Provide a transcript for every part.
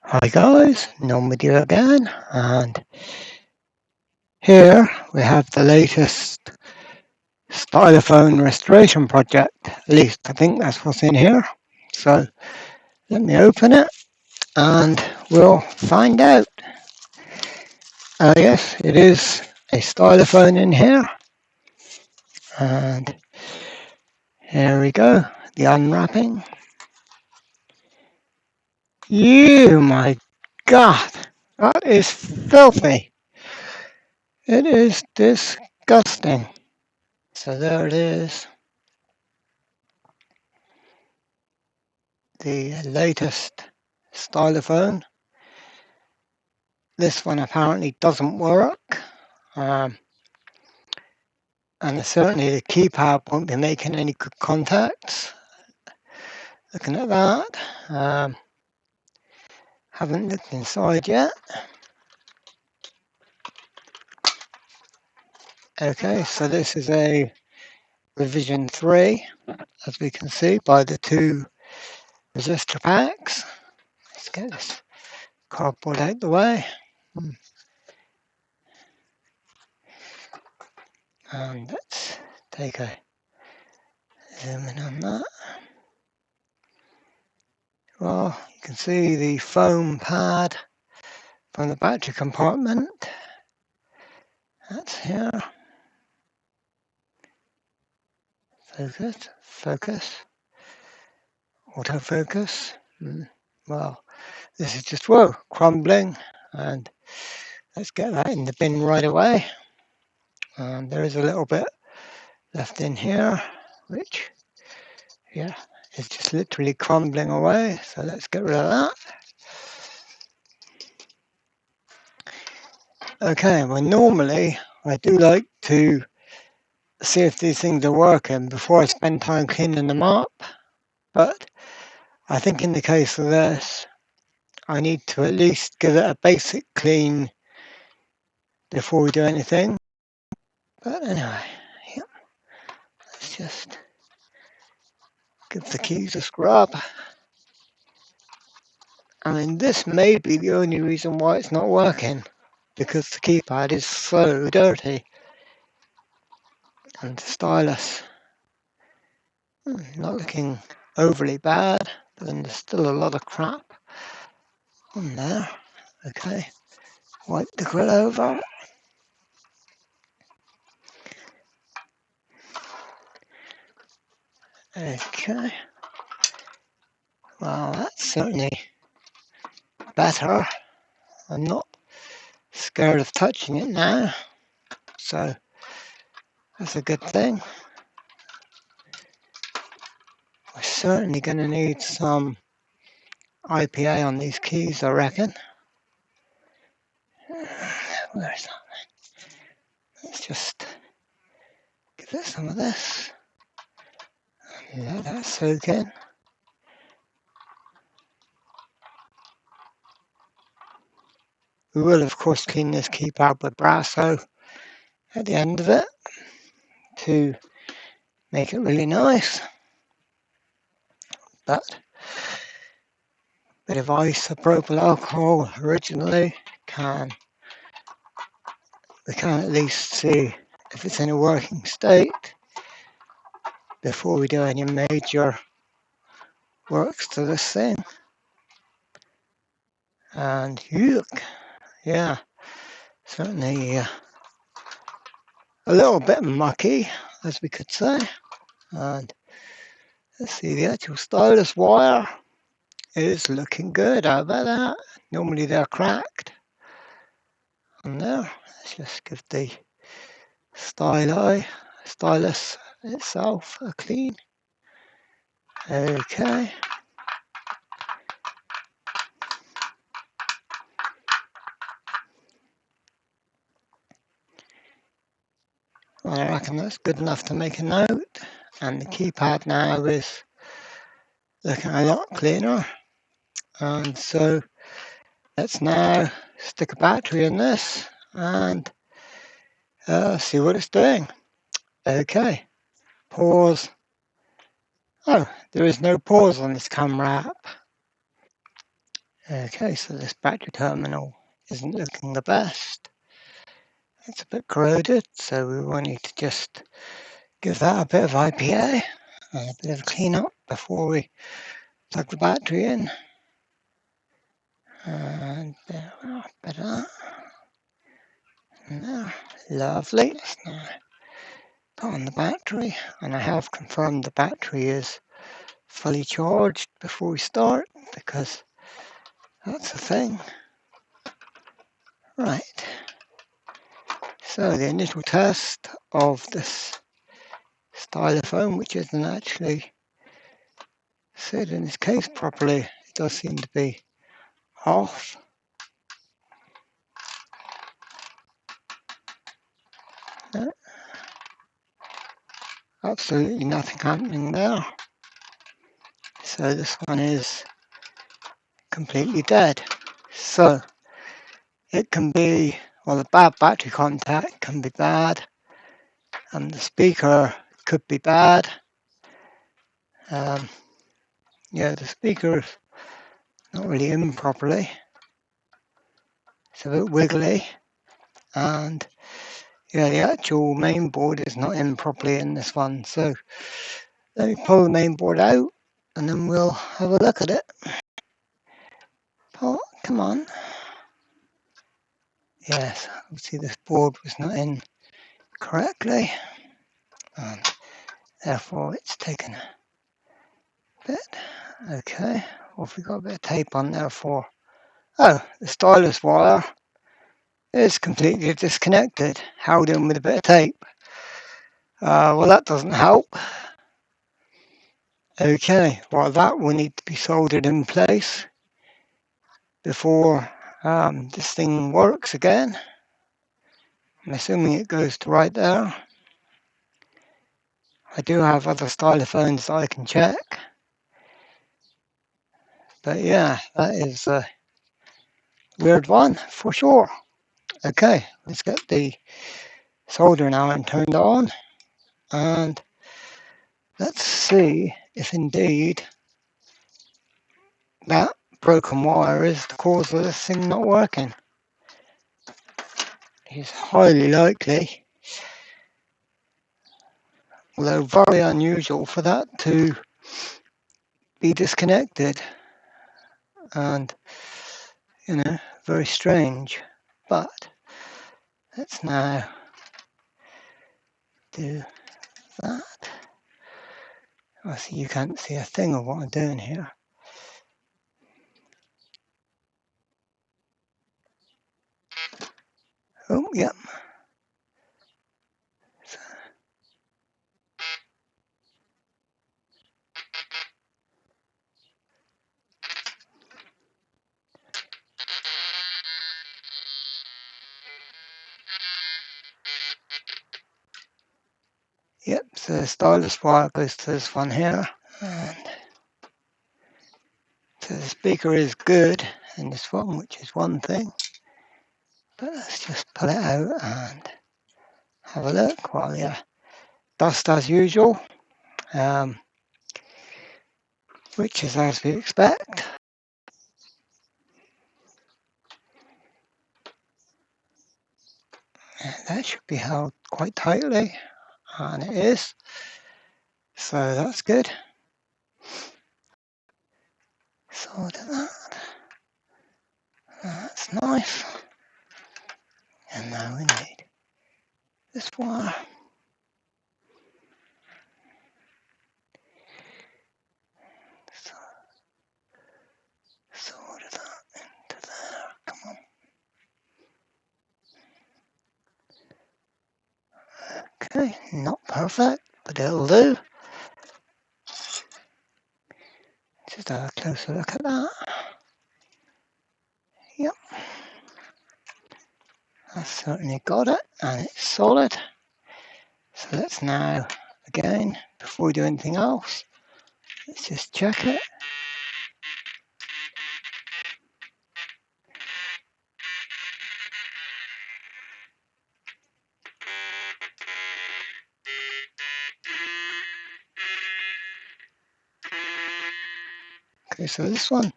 Hi guys, Norm with you again, and here we have the latest Stylophone restoration project. At least I think that's what's in here. So let me open it and we'll find out. Yes, it is a Stylophone in here, and here we go, the unwrapping. My God, that is filthy. It is disgusting. So there it is. The latest Stylophone. This one apparently doesn't work, and certainly the keypad won't be making any good contacts. Looking at that, haven't looked inside yet. Okay, so this is a revision 3, as we can see by the 2 resistor packs. Let's get this cardboard out the way. And let's take a zoom in on that. Well, you can see the foam pad from the battery compartment. That's here. Focus, autofocus. Well, this is just, crumbling, and let's get that in the bin right away. And there is a little bit left in here, which, is just literally crumbling away. So let's get rid of that. Okay, well, normally I do like to see if these things are working before I spend time cleaning them up, but I think in the case of this, I need to at least give it a basic clean before we do anything. But anyway, let's just give the keys a scrub. I mean, this may be the only reason why it's not working, because the keypad is so dirty. And the stylus, not looking overly bad, but then there's still a lot of crap on there. Okay, wipe the grill over. Okay, well, that's certainly better. I'm not scared of touching it now, so that's a good thing. We're certainly going to need some IPA on these keys, I reckon. Where's that? Let's just give it some of this. Let that soak in. We will, of course, clean this keypad with Brasso at the end of it to make it really nice. But a bit of isopropyl alcohol originally we can at least see if it's in a working state before we do any major works to this thing. And yeah, certainly a little bit mucky, as we could say. And let's see, the actual stylus wire is looking good. How about that? Normally they're cracked. And there, let's just give the stylus itself a clean. Okay. Well, I reckon that's good enough to make a note. And the keypad now is looking a lot cleaner. And so let's now stick a battery in this and see what it's doing. Okay, pause. Oh, there is no pause on this camera app. Okay, so this battery terminal isn't looking the best. It's a bit corroded, so we will need to just give that a bit of IPA and a bit of cleanup before we plug the battery in. And there we are, bit of that. And there, lovely. Let's now put on the battery, and I have confirmed the battery is fully charged before we start, because that's the thing. Right, so the initial test of this stylophone, which isn't actually sit in its case properly, it does seem to be off. No, absolutely nothing happening there. So this one is completely dead. So it can be, well, the bad battery contact can be bad, and the speaker could be bad. Yeah, the speaker is not really in properly. It's a bit wiggly, and yeah, the actual main board is not in properly in this one. So let me pull the main board out, and then we'll have a look at it. Paul, come on. Yes, obviously this board was not in correctly, and therefore it's taken a bit. Okay, what have we got? A bit of tape on there for? Oh, the stylus wire is completely disconnected, held in with a bit of tape. Well, that doesn't help. Okay, well, that will need to be soldered in place before this thing works again. I'm assuming it goes to right there. I do have other stylophones that I can check. But yeah, that is a weird one for sure. Okay, let's get the soldering iron turned on, and let's see if indeed that broken wire is the cause of this thing not working. It's highly likely, although very unusual for that to be disconnected, and very strange. But let's now do that. I see you can't see a thing of what I'm doing here. Oh, yep. Yep, so the stylus wire goes to this one here. And so the speaker is good in this one, which is one thing. But let's just pull it out and have a look. Well, yeah, dust as usual, which is as we expect. And that should be held quite tightly, and it is. So that's good. Solder that. That's nice. And now we need this wire. So solder that into there. Come on. Okay, not perfect, but it'll do. Just have a closer look at that. Yep. I've certainly got it, and it's solid. So let's now, again, before we do anything else, let's just check it. Okay, so this one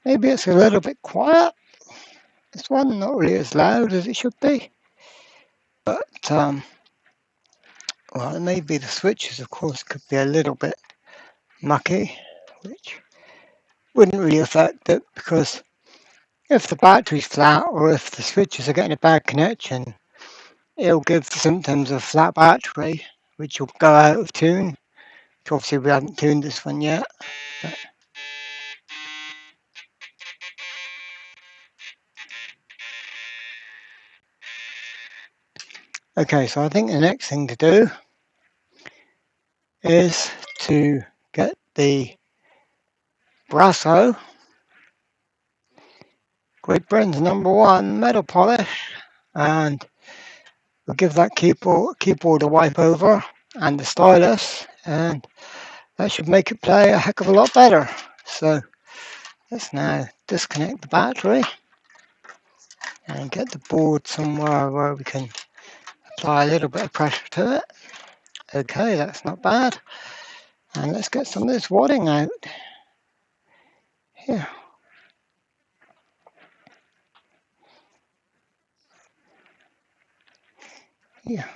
Maybe it's a little bit quiet. This one not really as loud as it should be. But, well, maybe the switches, of course, could be a little bit mucky, which wouldn't really affect it, because if the battery's flat or if the switches are getting a bad connection, it'll give symptoms of flat battery, which will go out of tune. Which obviously we haven't tuned this one yet. But okay, so I think the next thing to do is to get the Brasso Great Britain's #1 metal polish, and we'll give that keyboard a wipe over and the stylus, and that should make it play a heck of a lot better. So let's now disconnect the battery and get the board somewhere where we can apply a little bit of pressure to it. Okay, that's not bad. And let's get some of this wadding out. Here. Here.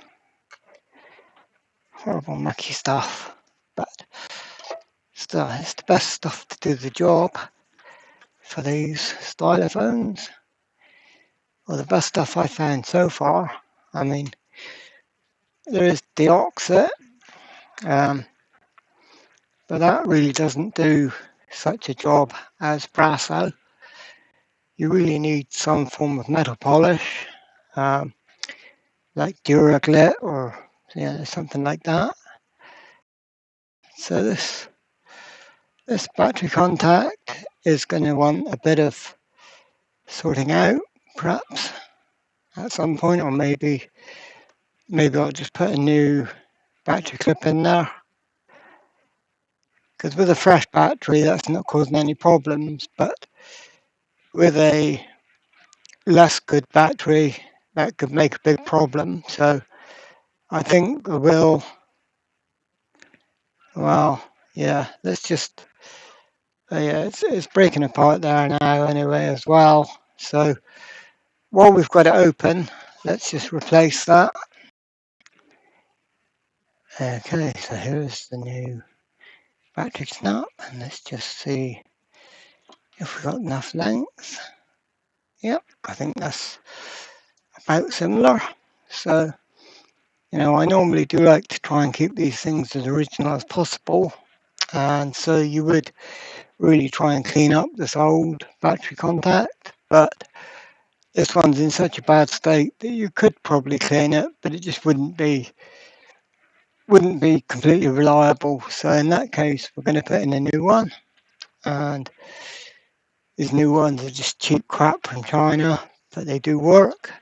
Horrible mucky stuff. But still, it's the best stuff to do the job for these stylophones. Well, the best stuff I found so far. I mean, there is deoxit, but that really doesn't do such a job as Brasso. You really need some form of metal polish, like Duraglit or something like that. So this battery contact is going to want a bit of sorting out, perhaps at some point, or maybe I'll just put a new battery clip in there. Because with a fresh battery, that's not causing any problems, but with a less good battery, that could make a big problem. So I think we'll, well, yeah, let's just, yeah, it's breaking apart there now anyway as well. So while we've got it open, let's just replace that. Okay, so here's the new battery snap, and let's just see if we've got enough length. Yep, I think that's about similar. So, I normally do like to try and keep these things as original as possible. And so you would really try and clean up this old battery contact, but this one's in such a bad state that you could probably clean it, but it just wouldn't be completely reliable. So in that case, we're going to put in a new one, and these new ones are just cheap crap from China, but they do work.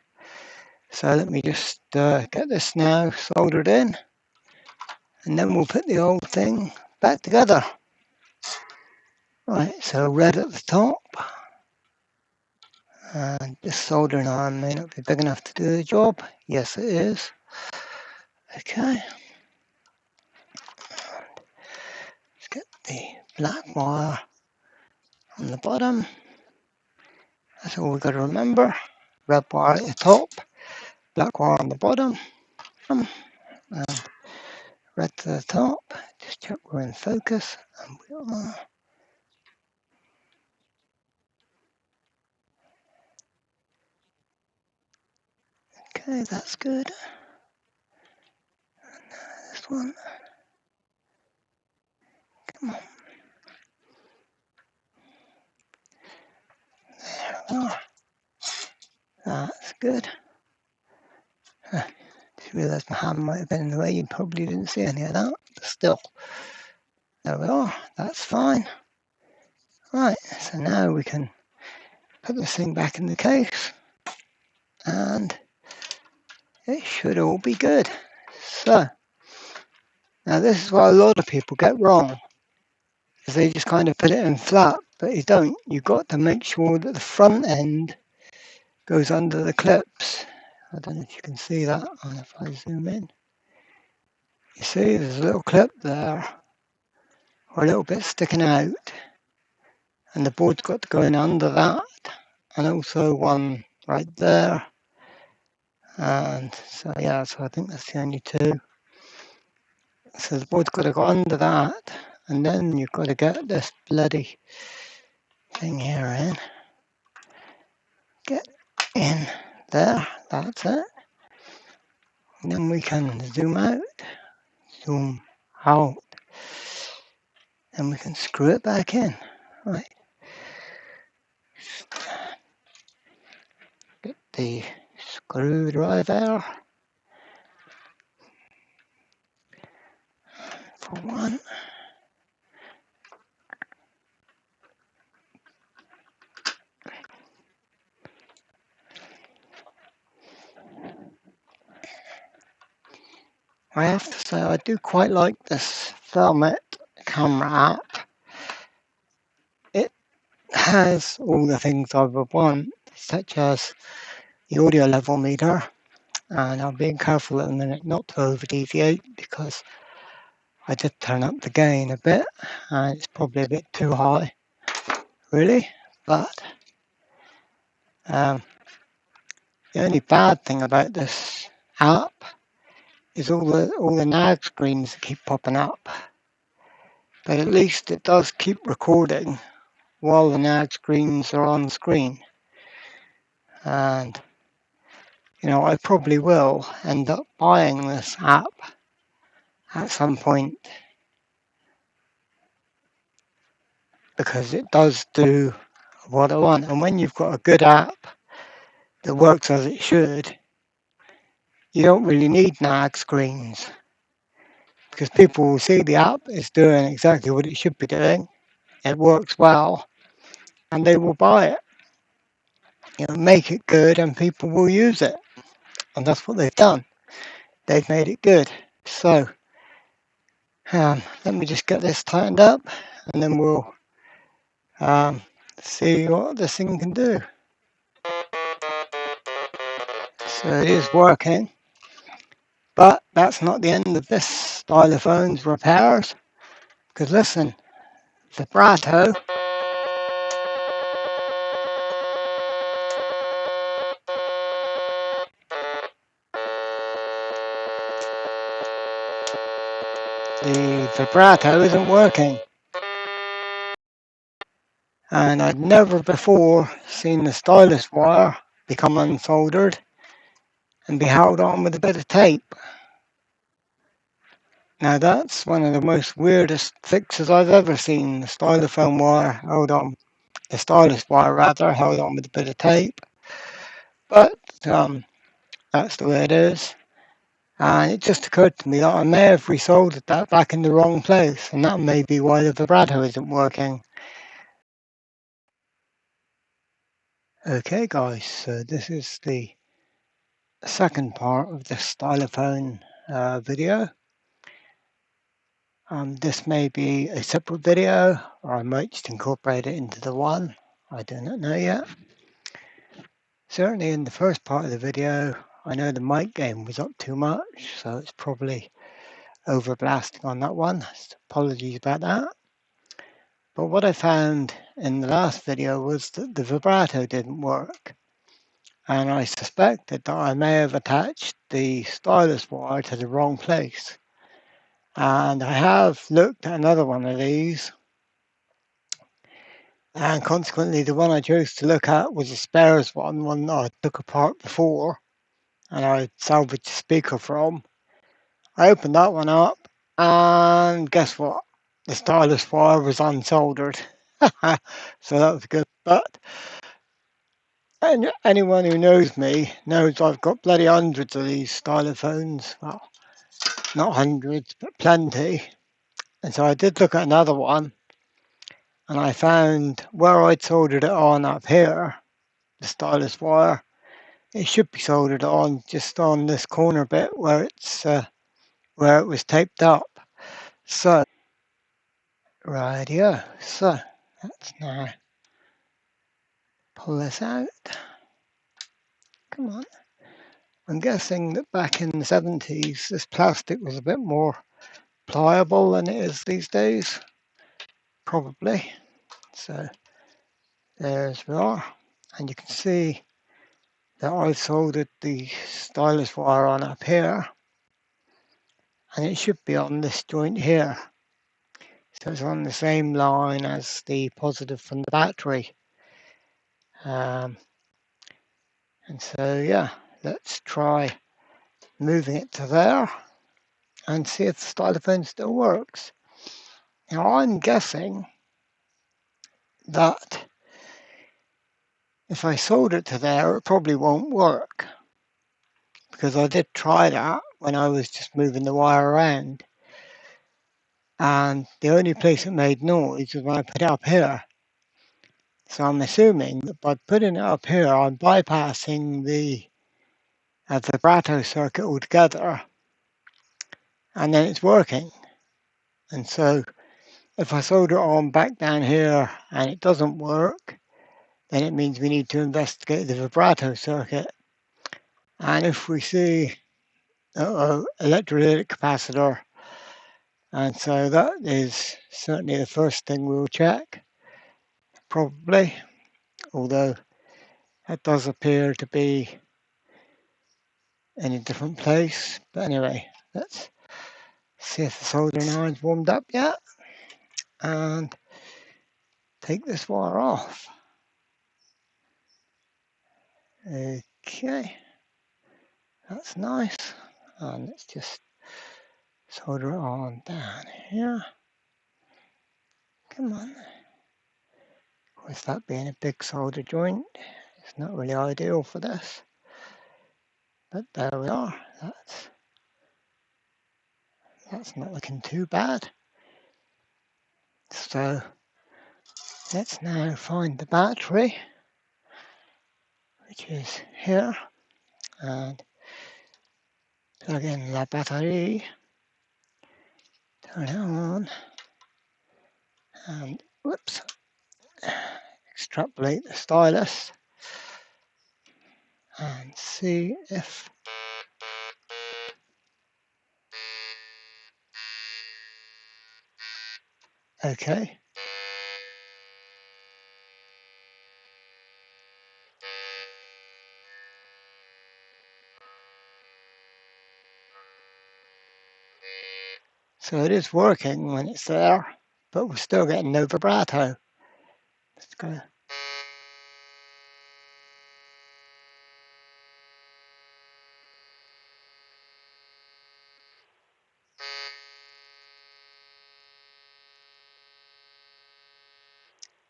So let me just get this now soldered in, and then we'll put the old thing back together. Right, so red at the top, and this soldering iron may not be big enough to do the job. Yes, it is. Okay. Let's get the black wire on the bottom. That's all we've got to remember. Red wire at the top, black wire on the bottom, and red to the top. Just check we're in focus, and we are. Okay, that's good. This one. Come on. There we are. That's good. Just realised my hand might have been in the way. You probably didn't see any of that. But still, there we are. That's fine. Right, so now we can put this thing back in the case, and it should all be good. So, now this is what a lot of people get wrong, is they just kind of put it in flat, but you don't. You've got to make sure that the front end goes under the clips. I don't know if you can see that, and if I zoom in. You see there's a little clip there, or a little bit sticking out, and the board's got to go in under that, and also one right there. And so yeah, so I think that's the only two. So the board's got to go under that, and then you've got to get this bloody thing here in. Get in there, that's it. And then we can zoom out, and we can screw it back in. Right. Get the screwdriver for one. I have to say I do quite like this Filmic camera app. It has all the things I would want, such as the audio level meter, and I'm being careful at the minute not to over deviate because I did turn up the gain a bit and it's probably a bit too high, really. But the only bad thing about this app is all the nag screens that keep popping up. But at least it does keep recording while the nag screens are on screen. And, you know, I probably will end up buying this app at some point because it does do what I want. And when you've got a good app that works as it should, you don't really need nag screens because people will see the app is doing exactly what it should be doing. It works well and they will buy it. You know, make it good and people will use it. And that's what they've done. They've made it good. So let me just get this tightened up and then we'll see what this thing can do. So it is working, but that's not the end of this Stylophones repairs. Because listen, vibrato. The vibrato isn't working. And I'd never before seen the stylus wire become unsoldered and be held on with a bit of tape. Now that's one of the most weirdest fixes I've ever seen. The stylophone wire held on, the stylus wire rather, held on with a bit of tape. But that's the way it is. And it just occurred to me that I may have resoldered that back in the wrong place, and that may be why the vibrato isn't working. Okay guys, so this is the second part of the stylophone video. This may be a separate video, or I might just incorporate it into the one. I do not know yet. Certainly in the first part of the video, I know the mic gain was up too much, so it's probably overblasting on that one. So apologies about that. But what I found in the last video was that the vibrato didn't work. And I suspected that I may have attached the stylus wire to the wrong place. And I have looked at another one of these. And consequently, the one I chose to look at was a spares one that I took apart before. And I salvaged the speaker from. I opened that one up. And guess what? The stylus wire was unsoldered. So that was good. But anyone who knows me knows I've got bloody hundreds of these stylophones. Well, not hundreds, but plenty. And so I did look at another one, and I found where I'd soldered it on up here, the stylus wire, it should be soldered on just on this corner bit where it's where it was taped up. So, rightio. So let's now pull this out. Come on. I'm guessing that back in the 70s, this plastic was a bit more pliable than it is these days. Probably. So There's we are, and you can see that I've soldered the stylus wire on up here, and it should be on this joint here. So it's on the same line as the positive from the battery. And so, yeah, let's try moving it to there and see if the stylophone still works. Now, I'm guessing that if I solder it to there, it probably won't work, because I did try that when I was just moving the wire around. And the only place it made noise was when I put it up here. So I'm assuming that by putting it up here, I'm bypassing the vibrato circuit altogether, and then it's working. And so if I solder it on back down here and it doesn't work, then it means we need to investigate the vibrato circuit. And if we see electrolytic capacitor, and so that is certainly the first thing we'll check, probably, although it does appear to be in a different place. But anyway, let's see if the soldering iron's warmed up yet, and take this wire off. Okay, that's nice. And let's just solder it on down here. Come on. Of course, that being a big solder joint, it's not really ideal for this. But there we are. That's not looking too bad. So let's now find the battery, which is here, and plug in la batterie, turn it on, and whoops, extrapolate the stylus and see if okay. So it is working when it's there, but we're still getting no vibrato. Let's go.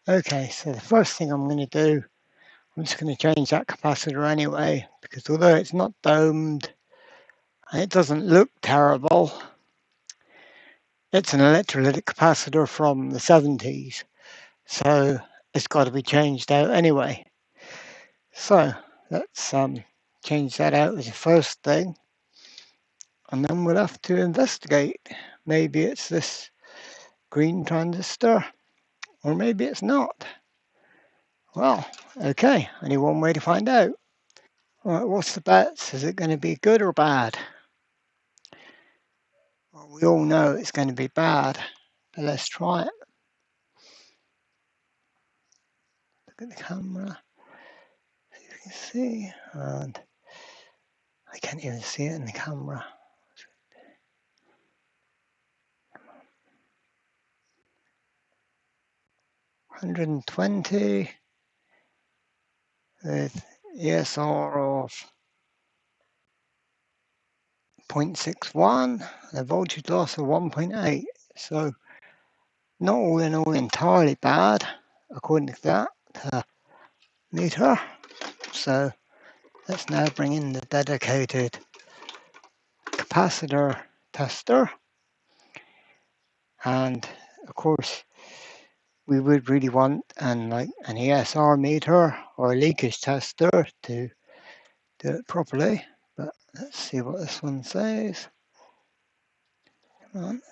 Okay, so the first thing I'm going to do, I'm just going to change that capacitor anyway, because although it's not domed and it doesn't look terrible, it's an electrolytic capacitor from the 70s, so it's got to be changed out anyway. So let's change that out as the first thing, and then we'll have to investigate. Maybe it's this green transistor, or maybe it's not. Well, okay, only one way to find out. All right, what's the bets? Is it going to be good or bad? Well, we all know it's going to be bad, but let's try it. Look at the camera, see if you can see, and I can't even see it in the camera. 120 with ESR of 0.61, and a voltage loss of 1.8. So not all in all entirely bad, according to that meter. So let's now bring in the dedicated capacitor tester, and of course we would really want an ESR meter or a leakage tester to do it properly. But let's see what this one says. Come on.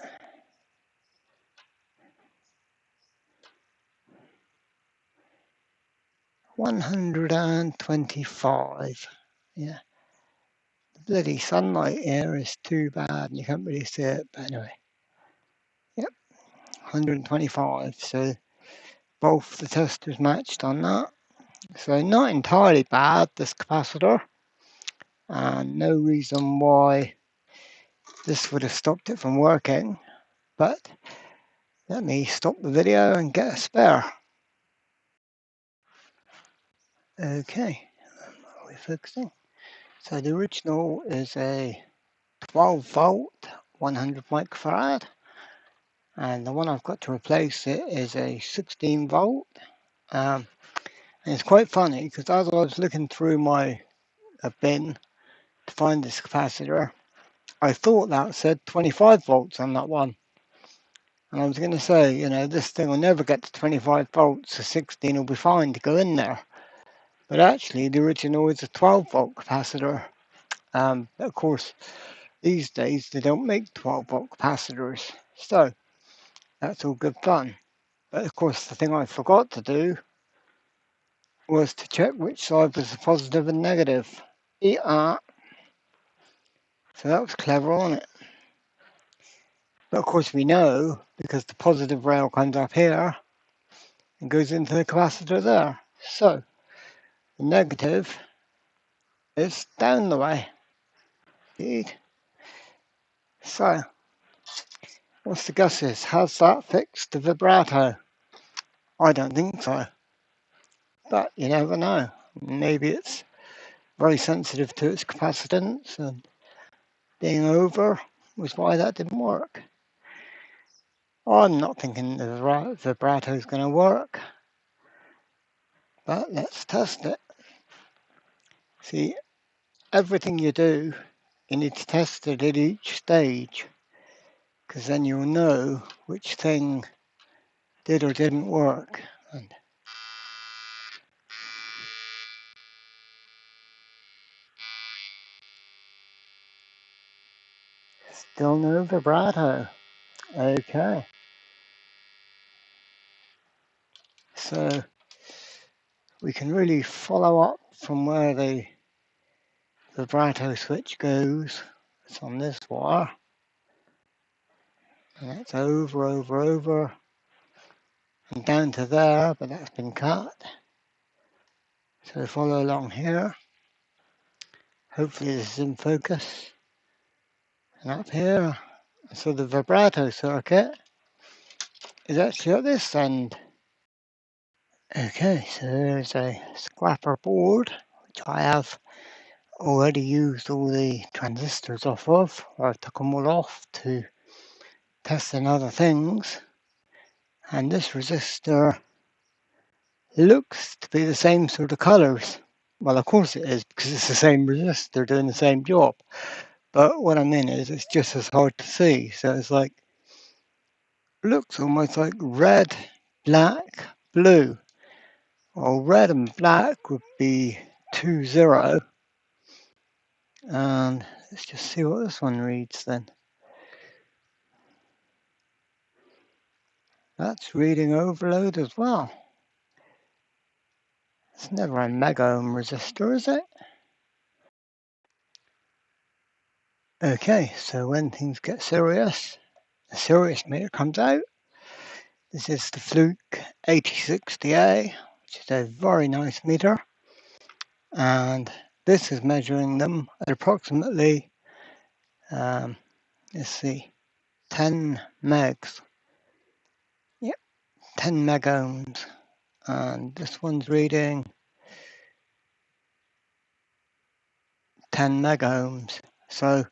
$125. Yeah. The bloody sunlight here is too bad and you can't really see it, but anyway. Yep. 125. So both the testers matched on that. So not entirely bad, this capacitor, and no reason why this would have stopped it from working. But let me stop the video and get a spare. Okay, are we focusing? So the original is a 12 volt, 100 microfarad, and the one I've got to replace it is a 16 volt. And it's quite funny because as I was looking through my bin to find this capacitor, I thought that said 25 volts on that one. And I was going to say, you know, this thing will never get to 25 volts, so 16 will be fine to go in there. But actually, the original is a 12 volt capacitor. Of course, these days they don't make 12 volt capacitors, so that's all good fun. But of course, the thing I forgot to do was to check which side was the positive and negative. Yeah. So that was clever, wasn't it? But of course we know, because the positive rail comes up here and goes into the capacitor there. So the negative is down the way. Indeed. So, what's the guesses? Has that fixed the vibrato? I don't think so. But you never know. Maybe it's very sensitive to its capacitance, and being over was why that didn't work. I'm not thinking the vibrato is going to work, but let's test it. See, everything you do, you need to test it at each stage, because then you'll know which thing did or didn't work. And still no vibrato. Okay. So we can really follow up from where the vibrato switch goes. It's on this wire. And that's over, and down to there, but that's been cut. So follow along here. Hopefully this is in focus. And up here, so the vibrato circuit is actually at this end. Okay, so there's a scrapper board, which I have already used all the transistors off of. I took them all off to test in other things. And this resistor looks to be the same sort of colours. Well, of course it is, because it's the same resistor doing the same job. But what I mean is, it's just as hard to see. So it's like, looks almost like red, black, blue. Well, red and black would be 2, 0. And let's just see what this one reads then. That's reading overload as well. It's never a mega ohm resistor, is it? Okay, so when things get serious, the serious meter comes out. This is the Fluke 8060A, which is a very nice meter. And this is measuring them at approximately, let's see, 10 megs. Yep, 10 meg ohms. And this one's reading 10 meg ohms. So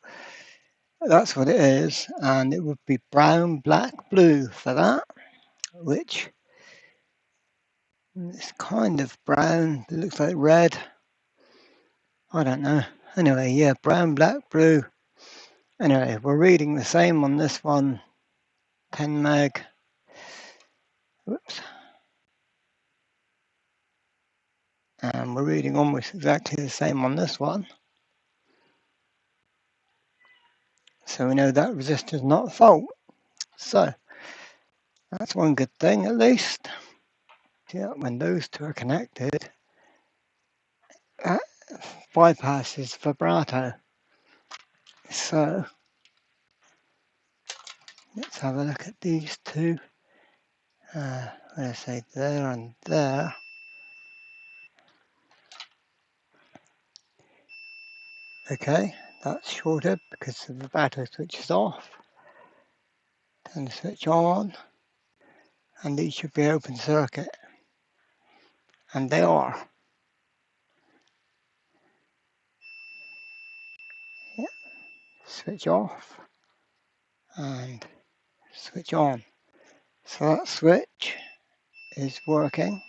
that's what it is. And it would be brown, black, blue for that, which is kind of brown. It looks like red. I don't know. Anyway, yeah, brown, black, blue. Anyway, we're reading the same on this one, 10 meg. Whoops. And we're reading almost exactly the same on this one. So we know that resistor is not a fault. So that's one good thing at least. Yeah, when those two are connected, that bypasses vibrato. So let's have a look at these two. let's say there and there. Okay, that's shorted because the vibrato switch is off. Turn the switch on, and these should be open circuit. And they are. Yep. Switch off and switch on. So that switch is working.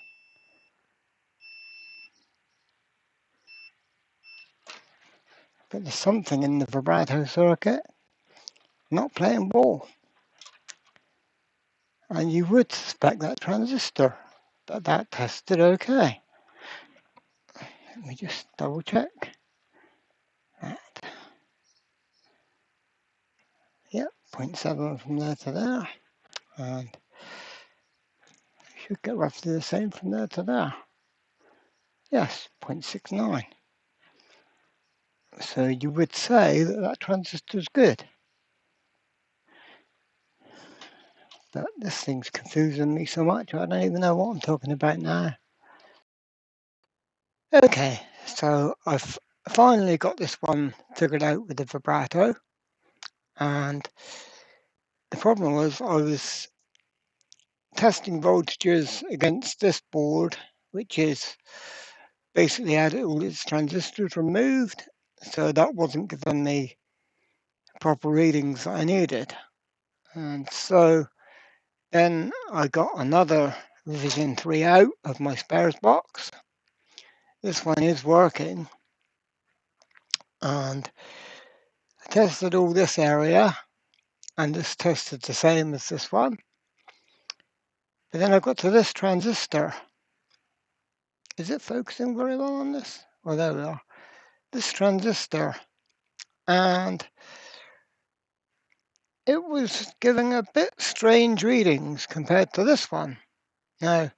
But there's something in the vibrato circuit not playing ball. And you would suspect that transistor, but that tested okay. Let me just double check that. Yep, 0.7 from there to there. And should get roughly the same from there to there. Yes, 0.69. So you would say that that transistor is good. But this thing's confusing me so much, I don't even know what I'm talking about now. Okay, so I've finally got this one figured out with the vibrato. And the problem was I was testing voltages against this board, which is basically had all its transistors removed. So that wasn't giving me proper readings that I needed. And so then I got another revision 3 out of my spares box. This one is working, and I tested all this area, and this tested the same as this one. But then I got to this transistor. Is it focusing very well on this? Well, there we are. This transistor, and it was giving a bit strange readings compared to this one. Now,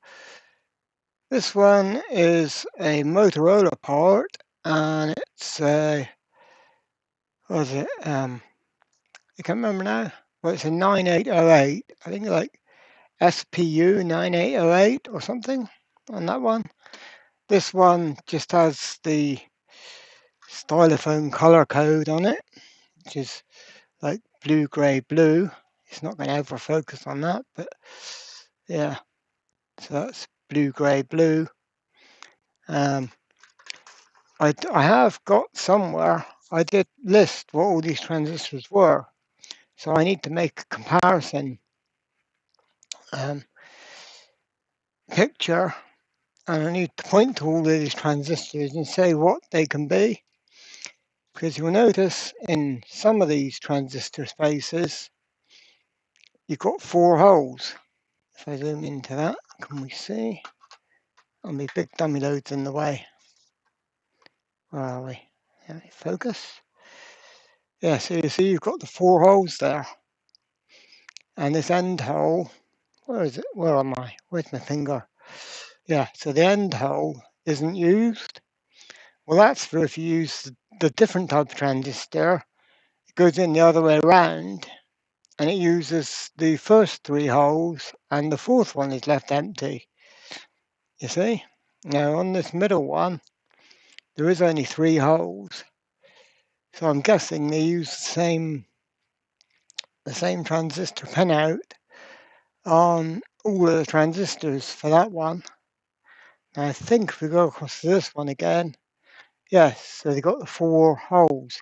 this one is a Motorola part, and it's a, what is it? I can't remember now. Well, it's a 9808. I think like SPU 9808 or something on that one. This one just has the Stylophone color code on it, which is like blue, grey, blue. It's not going to ever focus on that, but yeah. So that's blue, grey, blue. I have got somewhere, I did list what all these transistors were. So I need to make a comparison picture, and I need to point to all of these transistors and say what they can be. Because you'll notice in some of these transistor spaces, you've got 4 holes. If I zoom into that, can we see? Oh, my big dummy load's in the way. Where are we? Yeah, focus. Yeah, so you see you've got the 4 holes there. And this end hole, where is it? Where am I? Where's my finger? Yeah, so the end hole isn't used. Well, that's for if you use the different type of transistor. It goes in the other way around, and it uses the first 3 holes, and the 4th one is left empty. You see? Now, on this middle one, there is only 3 holes. So I'm guessing they use the same transistor pinout on all of the transistors for that one. And I think if we go across to this one again, yes, so they got the 4 holes.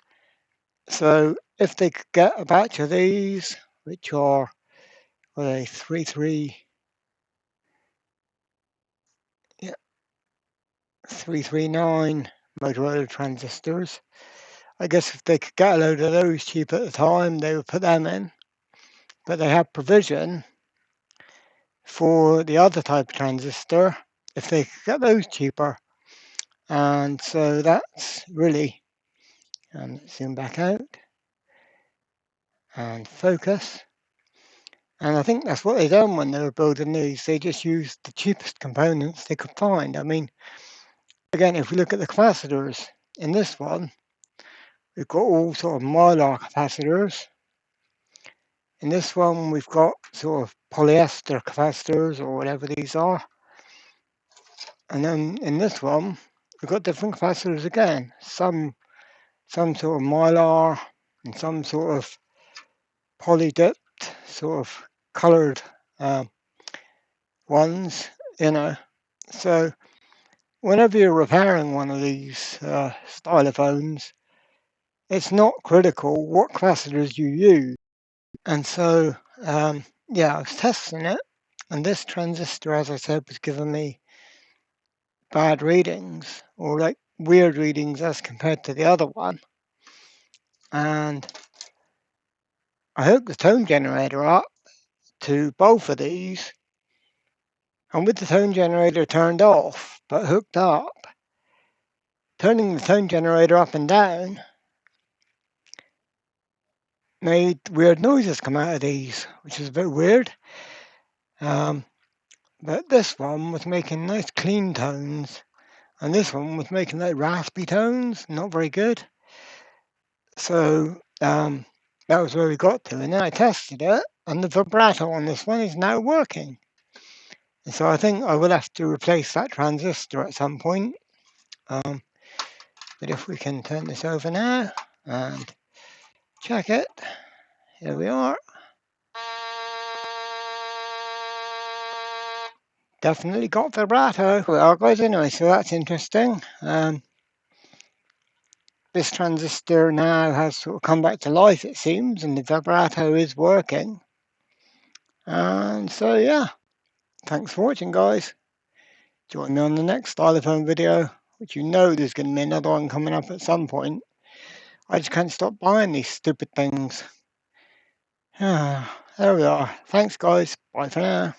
So if they could get a batch of these, which are, what are they, 339 Motorola transistors. I guess if they could get a load of those cheap at the time, they would put them in. But they have provision for the other type of transistor if they could get those cheaper. And so that's really, let's zoom back out and focus. And I think that's what they done when they were building these. They just used the cheapest components they could find. I mean, again, if we look at the capacitors in this one, we've got all sort of Mylar capacitors. In this one, we've got sort of polyester capacitors or whatever these are. And then in this one, we've got different capacitors again. Some sort of mylar and some sort of poly-dipped, sort of coloured ones, you know. So whenever you're repairing one of these stylophones, it's not critical what capacitors you use. And so, yeah, I was testing it, and this transistor, as I said, was giving me bad readings, or like weird readings as compared to the other one. And I hooked the tone generator up to both of these, and with the tone generator turned off but hooked up, turning the tone generator up and down made weird noises come out of these, which is a bit weird. But this one was making nice clean tones, and this one was making like raspy tones, not very good. So that was where we got to, and then I tested it, and the vibrato on this one is now working. And so I think I will have to replace that transistor at some point. But if we can turn this over now and check it, here we are. Definitely got vibrato. Well, guys, anyway, so that's interesting. This transistor now has sort of come back to life, it seems, and the vibrato is working. And so, yeah, thanks for watching, guys. Join me on the next Stylophone video, which you know there's going to be another one coming up at some point. I just can't stop buying these stupid things. There we are. Thanks, guys. Bye for now.